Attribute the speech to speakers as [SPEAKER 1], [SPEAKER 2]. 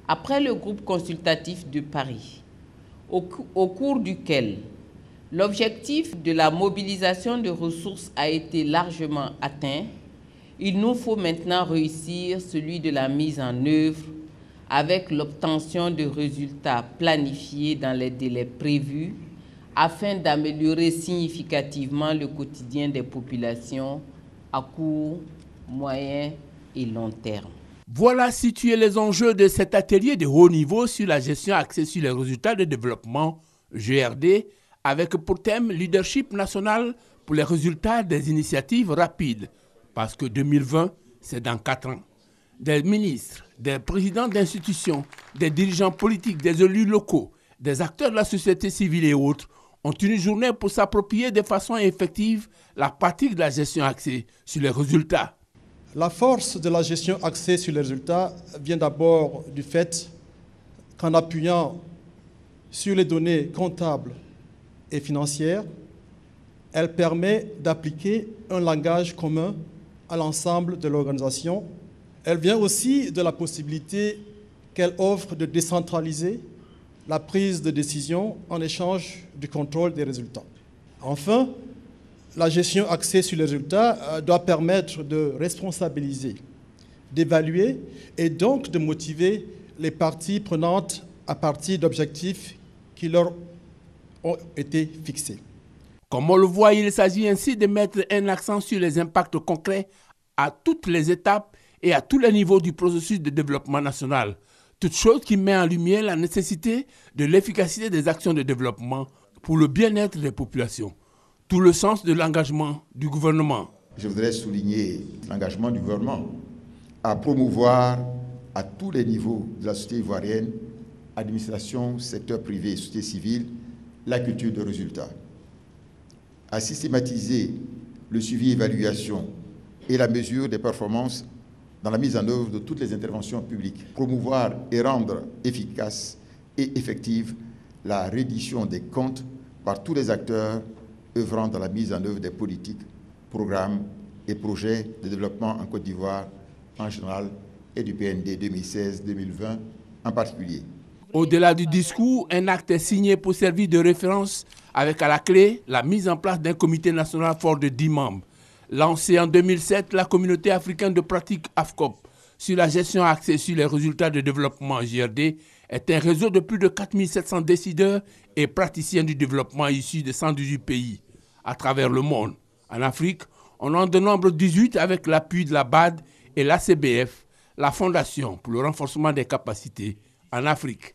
[SPEAKER 1] Après le groupe consultatif de Paris, au cours duquel l'objectif de la mobilisation de ressources a été largement atteint, il nous faut maintenant réussir celui de la mise en œuvre avec l'obtention de résultats planifiés dans les délais prévus afin d'améliorer significativement le quotidien des populations à court, moyen et long terme.
[SPEAKER 2] Voilà situés les enjeux de cet atelier de haut niveau sur la gestion axée sur les résultats de développement, GRD, avec pour thème leadership national pour les résultats des initiatives rapides. Parce que 2020, c'est dans 4 ans. Des ministres, des présidents d'institutions, des dirigeants politiques, des élus locaux, des acteurs de la société civile et autres ont une journée pour s'approprier de façon effective la pratique de la gestion axée sur les résultats.
[SPEAKER 3] La force de la gestion axée sur les résultats vient d'abord du fait qu'en appuyant sur les données comptables et financières, elle permet d'appliquer un langage commun à l'ensemble de l'organisation. Elle vient aussi de la possibilité qu'elle offre de décentraliser la prise de décision en échange du contrôle des résultats. Enfin, la gestion axée sur les résultats doit permettre de responsabiliser, d'évaluer et donc de motiver les parties prenantes à partir d'objectifs qui leur ont été fixés.
[SPEAKER 2] Comme on le voit, il s'agit ainsi de mettre un accent sur les impacts concrets à toutes les étapes et à tous les niveaux du processus de développement national. Toute chose qui met en lumière la nécessité de l'efficacité des actions de développement pour le bien-être des populations. Tout le sens de l'engagement du gouvernement.
[SPEAKER 4] Je voudrais souligner l'engagement du gouvernement à promouvoir à tous les niveaux de la société ivoirienne, administration, secteur privé, société civile, la culture de résultats, à systématiser le suivi, évaluation et la mesure des performances dans la mise en œuvre de toutes les interventions publiques, promouvoir et rendre efficace et effective la reddition des comptes par tous les acteurs œuvrant dans la mise en œuvre des politiques, programmes et projets de développement en Côte d'Ivoire en général et du PND 2016-2020 en particulier.
[SPEAKER 2] Au-delà du discours, un acte est signé pour servir de référence avec à la clé la mise en place d'un comité national fort de 10 membres. Lancé en 2007, la communauté africaine de pratique AFCOP sur la gestion axée sur les résultats de développement GRD est un réseau de plus de 4700 décideurs et praticiens du développement issus de 118 pays à travers le monde. En Afrique, on en dénombre 18 avec l'appui de la BAD et l'ACBF, la Fondation pour le renforcement des capacités en Afrique.